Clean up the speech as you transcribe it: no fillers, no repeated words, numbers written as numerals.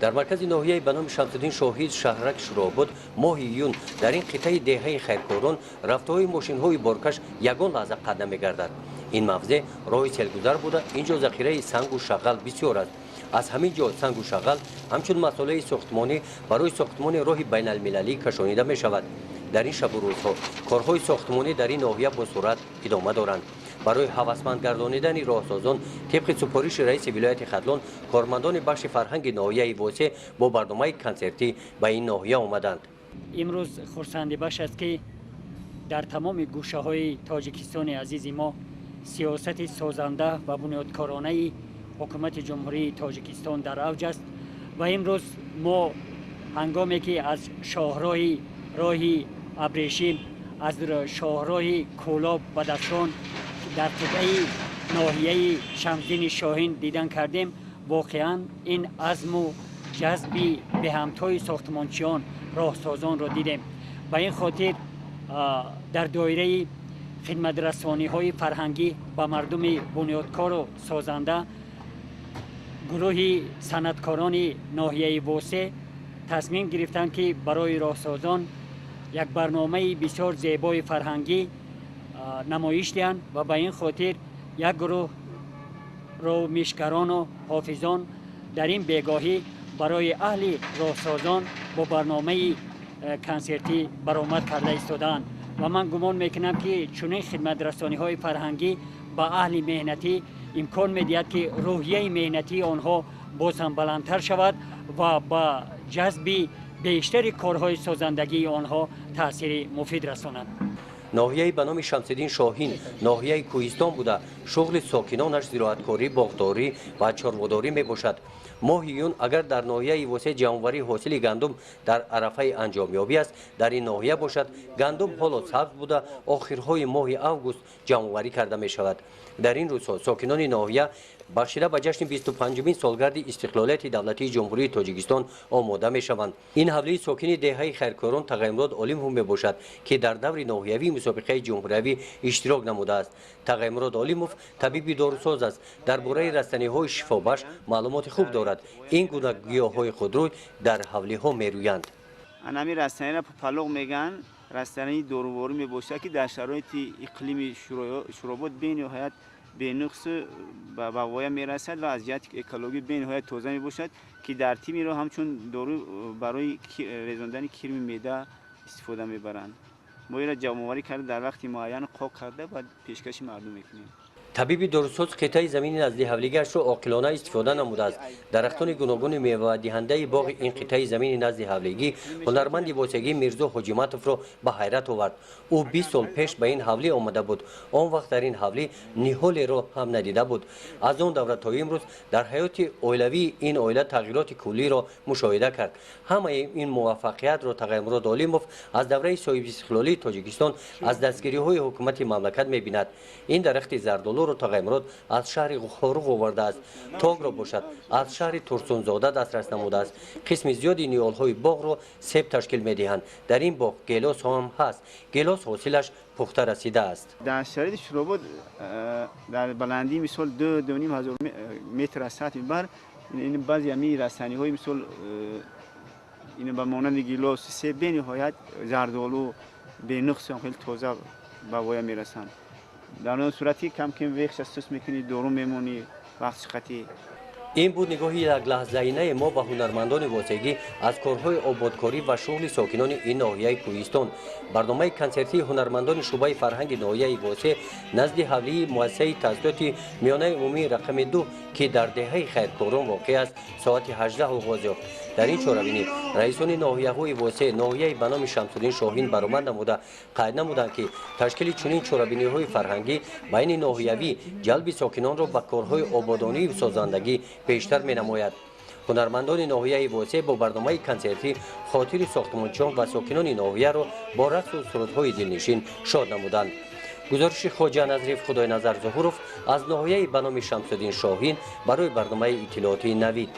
در مرکز ناحیه به نام شمس‌الدین شاهین شهرک شروع بود ماه ایون در این قطعه دهه خیرکاران رفته‌های ماشین‌های بارکش یگان لحظه قطع نمی‌گردد. این موضع راه سیلگذر بوده، اینجا ذخیره سنگ و شغل بسیار است. از همین جا سنگ و شغل همچون مسئله ساختمانی برای ساختمان راه بین المللی کشانیده می شود. در این شب و روزها کارهای ساختمانی در این ناحیه با سرعت ادامه دارند. برای هوسمند گردانیدن راهسازان طبق سپارش رئیس ولایت خدلان کارمندان بخش فرهنگ ناحیه واسه با برنامه کنسرتی به این ناحیه آمدند. امروز خرسندی بخش است که در تمام گوشه های تاجیکستان عزیز ما سیاست سازنده و بنیادکارانه حکومت جمهوری تاجیکستان در اوج است و امروز ما هنگامی که از شاهراه راهی ابریشم از شاهراه کولاب و دستان در قطعه ناحیه شمس‌الدین شاهین دیدن کردیم، واقعا این عزم و جذبی به همتای ساختمانچیان راهسازان را دیدیم. به این خاطر در دایره خدمت رسانی های فرهنگی به مردم بنیادکار و سازنده گروه صنعتکاران ناحیه واسه تصمیم گرفتند که برای راهسازان یک برنامه بسیار زیبای فرهنگی نمایش دهند و به این خاطر یک گروه راهمیشگران و حافظان در این بیگاهی برای اهل راهسازان با برنامه کنسرتی برآمد کرده ایستادند و من گمان میکنم که چنین خدمت رسانی های فرهنگی با اهل مهنتی امکان میدهد که روحیه مهنتی آنها باز هم بلندتر شود و با جذب بیشتر کارهای سازندگی آنها تاثیر مفید رساند. ناحیه به نام شمس‌الدین شاهین ناحیه کوهستان بوده، شغل ساکنانش زراعتکاری، باغداری و چارواداری می باشد. ماه ایون اگر در ناحیه واسه جمع‌آوری حاصل گندم در عرفه انجامیابی است، در این ناحیه باشد گندم حالا سبز بوده، آخرهای ماه اوگوست جمع‌آوری کرده می شود. در این روزها ساکنان ناحیه بخشیده به جشن 25مین سالگرد استقلالیت دولتی جمهوری تاجیکستان آماده می شوند. این حمله ساکن دهه خیرکاران تقیمراد عالم هم می باشد که در دور ناحیوی مسابقه جمهوری اشتراک نموده است. تقیمراد عالموف طبیب داروساز است، درباره رستنی های شفابخش معلومات خوب دارد. این گونه گیاهای خودروی در حوله ها می رویند. انمی رستنی را پلوغ میگن، رستنی داروواری می باشد که در شرایط اقلیم شرابات بین‌نهایت به نقص به بقایا میرسد و از جهت اکولوژی به نهایت تازه می باشد که در تیمی را همچون دارو برای رساندن کرم معده استفاده میبرند. ما این را جمع‌آوری کرده در وقت معین قاق کرده و پیشکش مردم میکنیم. طبیب داروساز قطعه زمین نزد حولیگش را عاقلانه استفاده نموده است. درختان گوناگون میوه دهنده باغ این قطعه زمین نزد حولیگی هنرمند واسگی میرزا حاجیمتوف را به حیرت آورد. او 20 سال پیش به این حولی آمده بود. آن وقت در این حولی نهالی را هم ندیده بود. از آن دوره تا امروز در حیات اویلوی این عائله تغییرات کلی را مشاهده کرد. همه این موفقیت را تقیمراد عالموف از دوره صاحب استقلالی تاجیکستان از دستگیری های حکومت مملکت میبیند. این درخت زردالو را تقیمراد از شهر خاروق آورده است. تاگ را باشد از شهر ترسونزاده دسترس نموده است. قسم زیادی نیال های باغ را سیب تشکیل میدهند. در این باغ گیلاس هم هست. گیلاس حاصلش پخته رسیده است. در شرایط شرابات در بلندی مثال 2-2.5 متر از سطح بر این بعضی امی رسانی های مثال این به مانند گیلاس سیب به نهایت زردالو به نقص خیلی تازه به وای میرسند. در اون صورتی کم کم وقت استفاده میکنی دارو میمونی وقت خطی. این بود نگاهی یک لحظه‌ای ما به هنرمندان واسگی از کارهای آبادکاری و شغل ساکنان این ناحیه کوهستان. برنامه کنسرتی هنرمندان شعبه فرهنگ ناحیه واسه نزد حولی مؤسسه تحصیلات میانه عمومی رقم 2 که در دهه خیرکاران واقع است ساعت 18 آغاز یافت. در این چاره‌بینی رئیسان ناحیه های واسه ناحیه به نام شمس‌الدین شاهین برآمد نموده قید نمودند که تشکیل چنین چاره‌بینی های فرهنگی بین ناحیوی جلب ساکنان را به کارهای آبادانی و سازندگی بیشتر می‌نماید. هنرمندان ناحیه واسه با برنامه کنسرتی خاطر ساختمانچیان و ساکنان ناحیه را با رقص و سرودهای دلنشین شاد نمودند. گزارش خواجه نظریف خدای نظر ظهوروف از ناحیه به نام شمس‌الدین شاهین برای برنامه اطلاعاتی نوید.